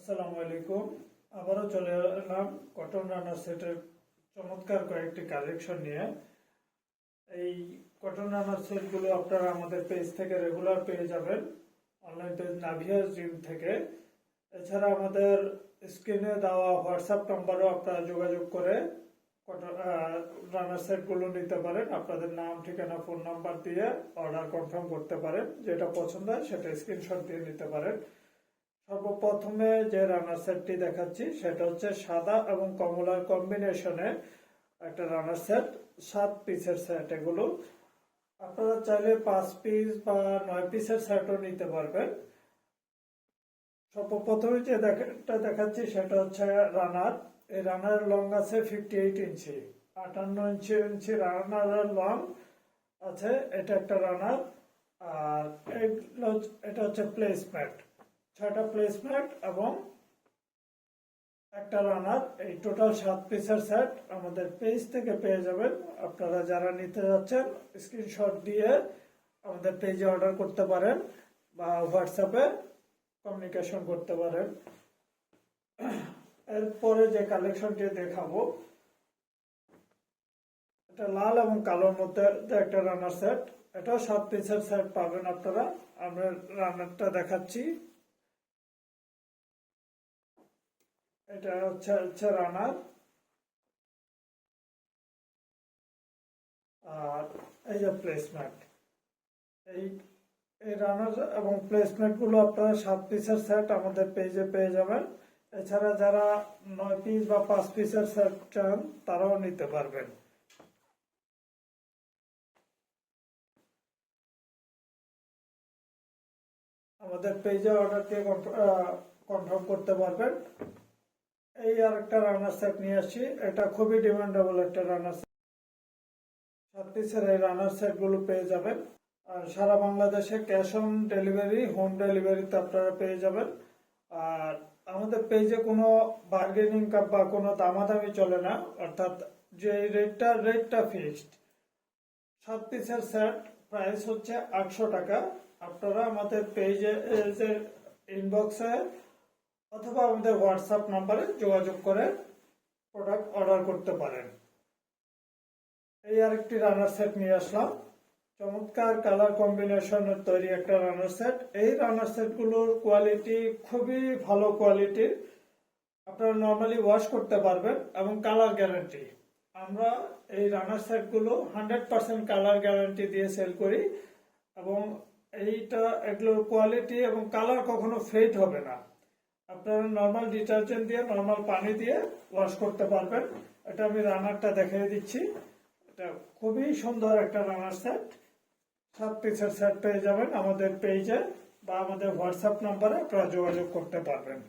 আসসালামু আলাইকুম। আবারও চলে এলাম কটন রানার সেটের চমৎকার কয়েকটি কালেকশন নিয়ে। এই কটন রানার সেটগুলো আপনারা আমাদের পেজ থেকে রেগুলার পেয়ে যাবেন, অনলাইন পেজ নাভিয়াস জিম থেকে। এছাড়া আমাদের স্ক্রিনে দেওয়া হোয়াটসঅ্যাপ নাম্বারও আপনারা যোগাযোগ করে কটন রানার সেটগুলো নিতে পারেন। আপনাদের নাম, ঠিকানা, ফোন নাম্বার দিয়ে অর্ডার কনফার্ম করতে পারেন। যেটা পছন্দ হয় সেটা স্ক্রিনশট দিয়ে নিতে পারেন। সর্বপ্রথমে যে রানার সেটটি দেখাচ্ছি সেটা হচ্ছে সাদা এবং কমলার কম্বিনেশনে একটা রানার সেট, 7 পিসের সেট। এগুলো আপনারা চাইলে 5 পিস বা 9 পিসের সেটও নিতে পারবেন। সর্বপ্রথমে যে দেখাচ্ছি সেটা হচ্ছে রানার। এই রানার লং আছে 58 ইঞ্চি, 58 ইঞ্চি রানার লং আছে। এটা একটা রানার। আর এটা হচ্ছে প্লেসমেন্ট, 6টা প্লেসমেন্ট এবং একটা রানার। এই টোটাল 7 পিসের সেট আমাদের পেজ থেকে পেয়ে যাবেন। আপনারা যারা নিতে যাচ্ছেন স্ক্রিনশট দিয়ে আমাদের পেজে অর্ডার করতে পারেন বা হোয়াটসঅ্যাপে কমিউনিকেশন করতে পারেন। এরপরে যে কালেকশনটি দেখাবো এটা লাল এবং কালোর মধ্যে একটা রানার সেট। এটাও 7 পিসের সেট পাবেন আপনারা। আমরা রানারটা দেখাচ্ছি। এটা হচ্ছে রানার। আর এই যে প্লেসমেন্ট, এই এই রানার এবং প্লেসমেন্ট গুলো আপনারা 7 পিসের সেট আমাদের পেজে পেয়ে যাবেন। এছাড়া যারা 9 পিস বা 5 পিসের সেট চান তারাও নিতে পারবেন। আমাদের পেজে অর্ডার দিয়ে কনফার্ম করতে পারবেন। এই আর একটা রানার সেট নিয়ে আসছি। এটা খুবই ডিমান্ডেবল একটা রানার সেট। 7 পিসের এই রানার সেট গুলো পেয়ে যাবেন। আর সারা বাংলাদেশে ক্যাশ অন ডেলিভারি, হোম ডেলিভারিতে আপনারা পেয়ে যাবেন। আর আমাদের পেজে কোনো বার্গেনিং বা কোনো দামাদামি চলে না, অর্থাৎ যে রেটটা ফিক্সড। 7 পিসের সেট প্রাইস হচ্ছে 800 টাকা। আপনারা আমাদের পেজে ইনবক্সে অথবা আমাদের হোয়াটসঅ্যাপ নাম্বারে যোগাযোগ করে প্রোডাক্ট অর্ডার করতে পারেন। এই আরেকটি রানার সেট নিয়ে আসলাম, চমৎকার কালার কম্বিনেশনের তৈরি একটা রানার সেট। এই রানার সেটগুলোর কোয়ালিটি খুবই ভালো কোয়ালিটির। আপনারা নর্মালি ওয়াশ করতে পারবেন এবং কালার গ্যারান্টি। আমরা এই রানার সেটগুলো 100% কালার গ্যারান্টি দিয়ে সেল করি এবং এগুলোর কোয়ালিটি এবং কালার কখনো ফেড হবে না। আপনারা নর্মাল ডিটারজেন্ট দিয়ে, নর্মাল পানি দিয়ে ওয়াশ করতে পারবেন। এটা আমি রানারটা দেখিয়ে দিচ্ছি। এটা খুবই সুন্দর একটা রানার সেট। 7 পিসের সেট পেয়ে যাবেন আমাদের পেজে বা আমাদের হোয়াটসঅ্যাপ নাম্বারে আপনারা যোগাযোগ করতে পারবেন।